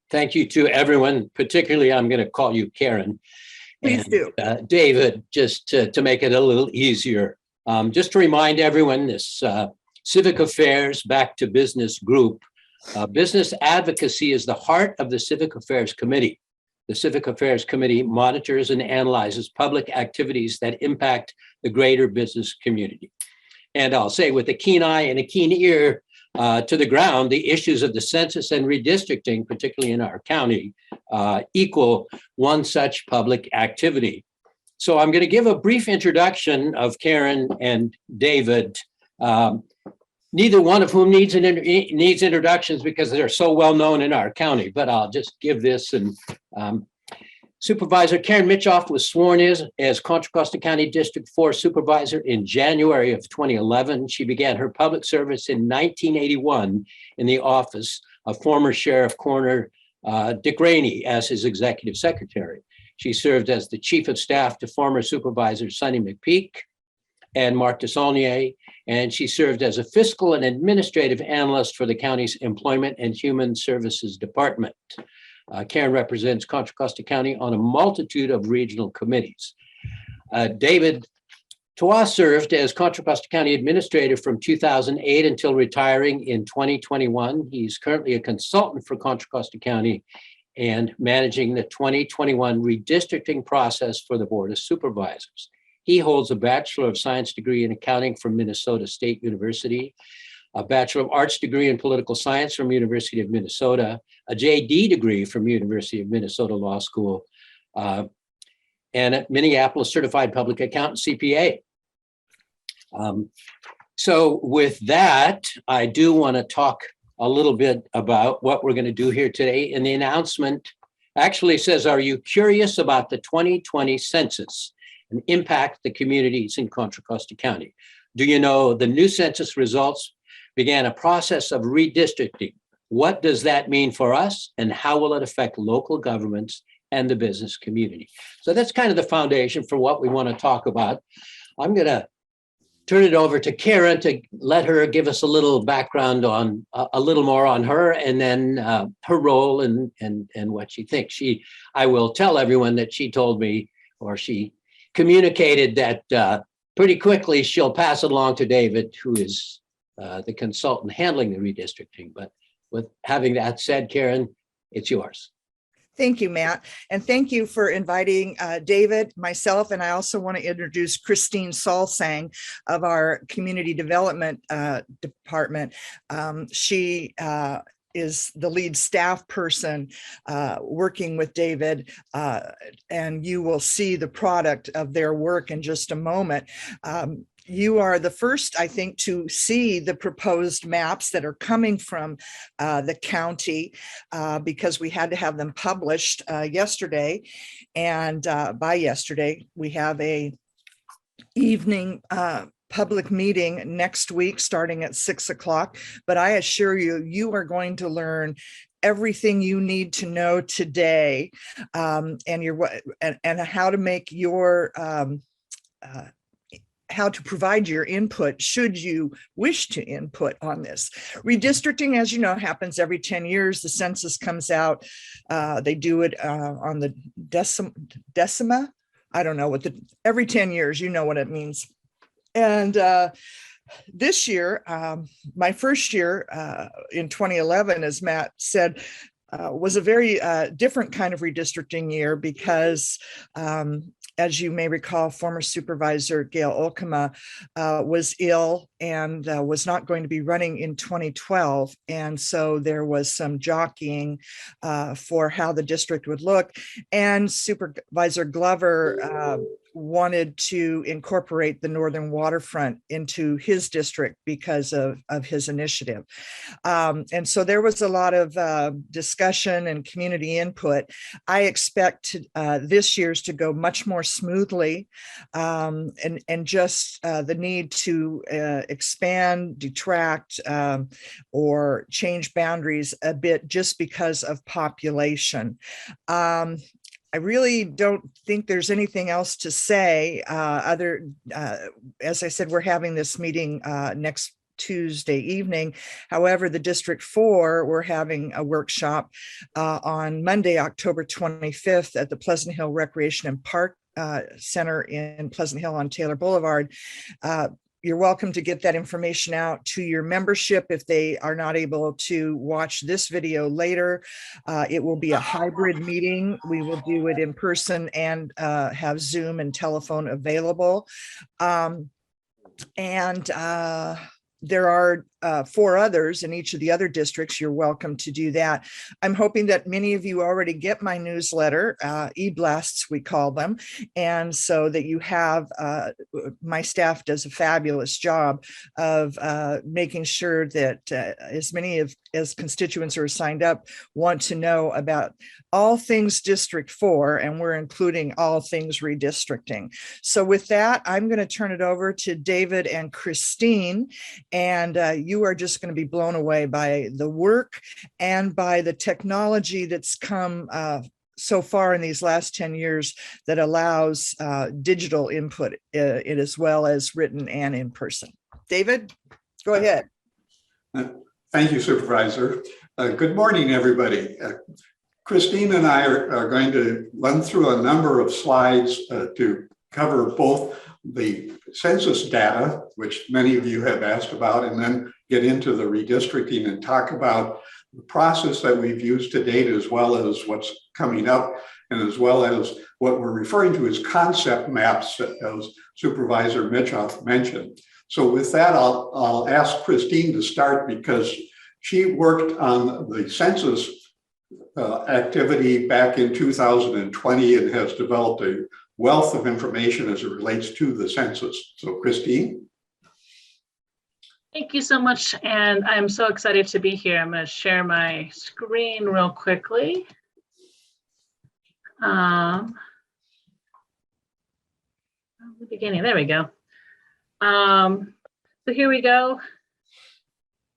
Thank you to everyone, particularly I'm going to call you Karen. Please do. David, just to make it a little easier. Just to remind everyone, this Civic Affairs Back to Business group, business advocacy is the heart of the Civic Affairs Committee. The Civic Affairs Committee monitors and analyzes public activities that impact the greater business community. And I'll say with a keen eye and a keen ear to the ground, the issues of the census and redistricting, particularly in our county, equal one such public activity. So I'm going to give a brief introduction of Karen and David, neither one of whom needs introductions because they're so well known in our county, but I'll just give this. And Supervisor Karen Mitchoff was sworn as Contra Costa County District 4 Supervisor in January of 2011. She began her public service in 1981 in the office of former Sheriff Coroner Dick Rainey as his executive secretary. She served as the chief of staff to former Supervisor Sonny McPeak and Mark DeSaulnier, and she served as a fiscal and administrative analyst for the county's Employment and Human Services Department. Karen represents Contra Costa County on a multitude of regional committees. David Toa served as Contra Costa County Administrator from 2008 until retiring in 2021. He's currently a consultant for Contra Costa County and managing the 2021 redistricting process for the Board of Supervisors. He holds a Bachelor of Science degree in accounting from Minnesota State University, a Bachelor of Arts degree in political science from University of Minnesota, a JD degree from University of Minnesota Law School, and a Minneapolis Certified Public Accountant, CPA. So with that, I do want to talk a little bit about what we're going to do here today. And the announcement actually says, are you curious about the 2020 census and impact the communities in Contra Costa County? Do you know the new census results began a process of redistricting? What does that mean for us, and how will it affect local governments and the business community? So that's kind of the foundation for what we want to talk about. I'm going to turn it over to Karen to let her give us a little background on a little more on her, and then her role and what she thinks. I will tell everyone that she told me, or she communicated that pretty quickly she'll pass it along to David, who is the consultant handling the redistricting. But with having that said, Karen, it's yours. Thank you, Matt. And thank you for inviting David, myself, and I also want to introduce Christine Salsang of our Community Development Department. She is the lead staff person working with David, and you will see the product of their work in just a moment. You are the first, I think, to see the proposed maps that are coming from the county because we had to have them published yesterday. And by yesterday, we have a evening public meeting next week starting at 6 o'clock. But I assure you, you are going to learn everything you need to know today and how to make your how to provide your input should you wish to input on this. Redistricting, as you know, happens every 10 years. The census comes out. They do it on the decima. I don't know what every 10 years, you know what it means. And this year, my first year in 2011, as Matt said, was a very different kind of redistricting year because as you may recall, former Supervisor Gail Olkema was ill and was not going to be running in 2012. And so there was some jockeying for how the district would look. And Supervisor Glover wanted to incorporate the Northern Waterfront into his district because of his initiative. And so there was a lot of discussion and community input. I expect this year's to go much more smoothly and just the need to expand, detract, or change boundaries a bit just because of population. I really don't think there's anything else to say as I said, we're having this meeting next Tuesday evening. However, the District 4, we're having a workshop on Monday, October 25th at the Pleasant Hill Recreation and Park Center in Pleasant Hill on Taylor Boulevard. You're welcome to get that information out to your membership if they are not able to watch this video later. It will be a hybrid meeting. We will do it in person and have Zoom and telephone available. There are 4 others in each of the other districts. You're welcome to do that. I'm hoping that many of you already get my newsletter, e-blasts we call them, and so that you have, my staff does a fabulous job of making sure that as many as constituents are signed up want to know about all things District 4, and we're including all things redistricting. So with that, I'm going to turn it over to David and Christine, and you are just going to be blown away by the work and by the technology that's come so far in these last 10 years that allows digital input as well as written and in person. David, go ahead. Thank you, Supervisor. Good morning, everybody. Christine and I are going to run through a number of slides to cover both the census data, which many of you have asked about, and then get into the redistricting and talk about the process that we've used to date, as well as what's coming up, and as well as what we're referring to as concept maps, as Supervisor Mitchoff mentioned. So with that, I'll ask Christine to start, because she worked on the census activity back in 2020 and has developed a wealth of information as it relates to the census. So Christine. Thank you so much, and I'm so excited to be here. I'm going to share my screen real quickly. The beginning, there we go. So here we go.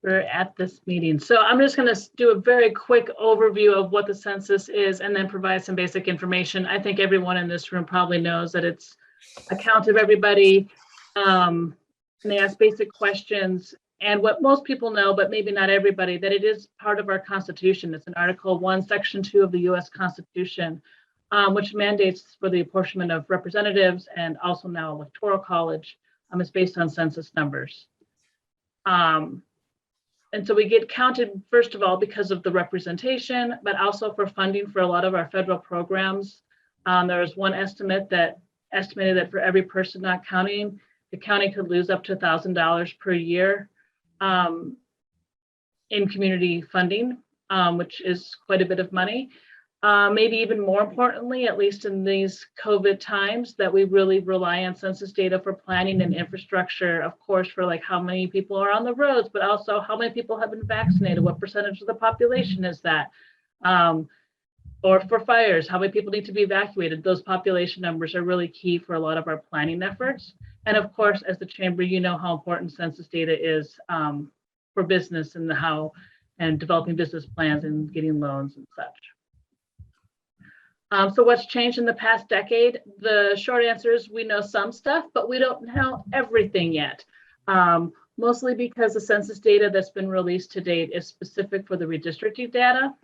We're at this meeting. So I'm just going to do a very quick overview of what the census is and then provide some basic information. I think everyone in this room probably knows that it's a count of everybody. And they ask basic questions. And what most people know, but maybe not everybody, that it is part of our Constitution. It's in Article 1, Section 2 of the U.S. Constitution, which mandates for the apportionment of representatives and also now electoral college. It's based on census numbers. And so we get counted, first of all, because of the representation, but also for funding for a lot of our federal programs. There was one estimate that estimated that for every person not counting, the county could lose up to $1,000 per year in community funding, which is quite a bit of money. Maybe even more importantly, at least in these COVID times, that we really rely on census data for planning and infrastructure, of course, for like how many people are on the roads, but also how many people have been vaccinated, what percentage of the population is that? Or for fires, how many people need to be evacuated? Those population numbers are really key for a lot of our planning efforts. And of course, as the chamber, you know how important census data is for business and developing business plans and getting loans and such. So what's changed in the past decade? The short answer is we know some stuff, but we don't know everything yet. Mostly because the census data that's been released to date is specific for the redistricting data.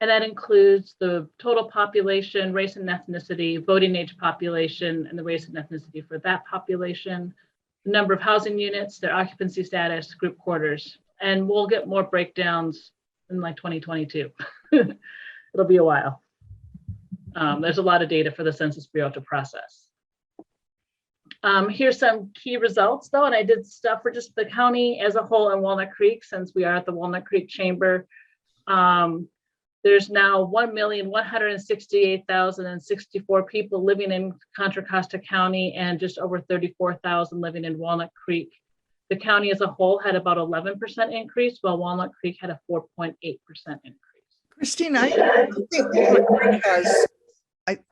And that includes the total population, race and ethnicity, voting age population, and the race and ethnicity for that population, the number of housing units, their occupancy status, group quarters. And we'll get more breakdowns in like 2022. It'll be a while. There's a lot of data for the Census Bureau to process. Here's some key results though, and I did stuff for just the county as a whole in Walnut Creek, since we are at the Walnut Creek Chamber. There's now 1,168,064 people living in Contra Costa County and just over 34,000 living in Walnut Creek. The county as a whole had about 11% increase, while Walnut Creek had a 4.8% increase. Christine, I think Walnut Creek has,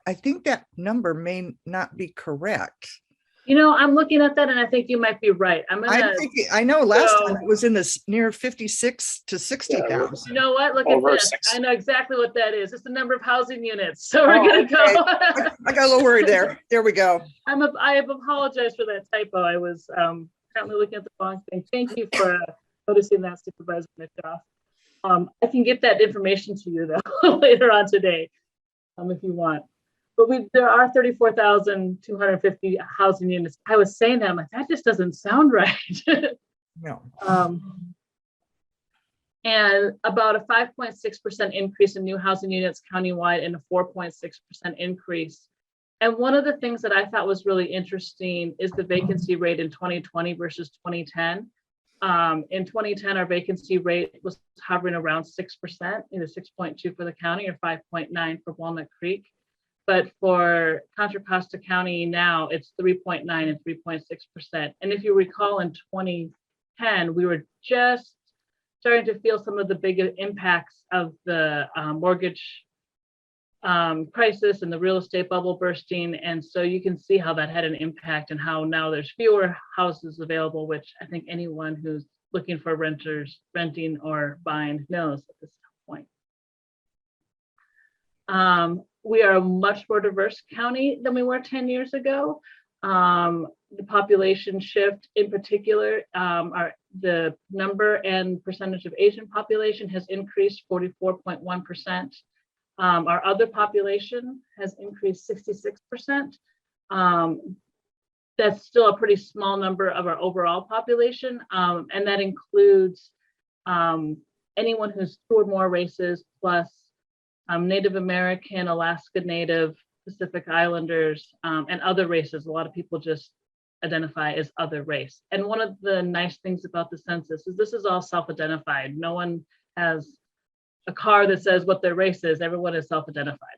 I think that number may not be correct. You know, I'm looking at that and I think you might be right. I know last time it was in this near 56 to 60,000. You know what? Look at this. I know exactly what that is. It's the number of housing units. So we're going to go. I got a little worried there. There we go. I apologize for that typo. I was kind apparently looking at the wrong thing. Thank you for noticing that, Supervisor Mitchoff. I can get that information to you though later on today, if you want. But there are 34,250 housing units. I was saying that, I'm like, that just doesn't sound right. No. And about a 5.6% increase in new housing units countywide and a 4.6% increase. And one of the things that I thought was really interesting is the vacancy rate in 2020 versus 2010. In 2010, our vacancy rate was hovering around 6%, either 6.2 for the county or 5.9 for Walnut Creek. But for Contra Costa County now, it's 3.9 and 3.6%. And if you recall, in 2010, we were just starting to feel some of the big impacts of the mortgage crisis and the real estate bubble bursting. And so you can see how that had an impact and how now there's fewer houses available, which I think anyone who's looking for renters, renting or buying knows at this point. We are a much more diverse county than we were 10 years ago. The population shift in particular, the number and percentage of Asian population has increased 44.1%. Our other population has increased 66%. That's still a pretty small number of our overall population. And that includes anyone who's 2 or more races plus Native American, Alaska Native, Pacific Islanders, and other races. A lot of people just identify as other race. And one of the nice things about the census is this is all self-identified. No one has a card that says what their race is. Everyone is self-identified.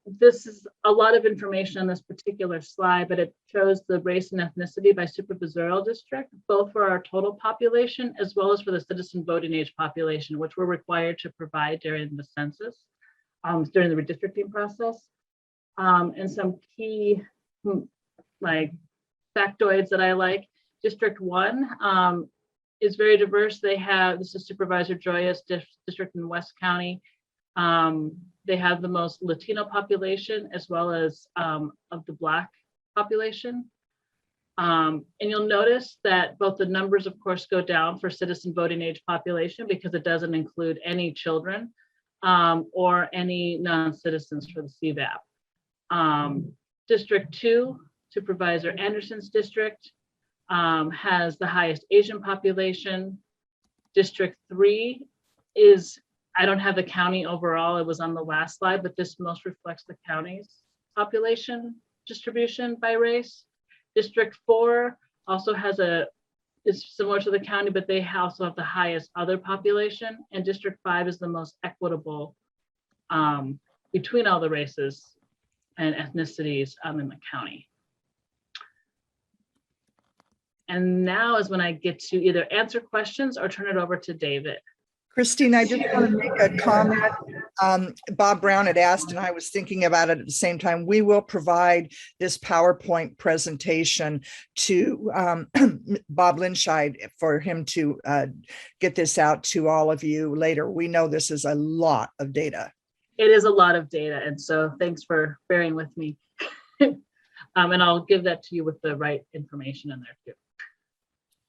This is a lot of information on this particular slide, but it shows the race and ethnicity by supervisorial district, both for our total population as well as for the citizen voting age population, which we're required to provide during the census, during the redistricting process. And some key like factoids that I like. District 1 is very diverse. They have, this is Supervisor Joya's district in West County. They have the most Latino population as well as of the Black population. And you'll notice that both the numbers, of course, go down for citizen voting age population because it doesn't include any children or any non-citizens for the CVAP. District 2, Supervisor Anderson's district, has the highest Asian population. District 3 is, I don't have the county overall, it was on the last slide, but this most reflects the county's population distribution by race. District 4 also has is similar to the county, but they also have the highest other population. And District 5 is the most equitable between all the races and ethnicities in the county. And now is when I get to either answer questions or turn it over to David. Christine, I just want to make a comment. Bob Brown had asked, and I was thinking about it at the same time. We will provide this PowerPoint presentation to Bob Linscheid for him to get this out to all of you later. We know this is a lot of data. It is a lot of data, and so thanks for bearing with me. And I'll give that to you with the right information in there too.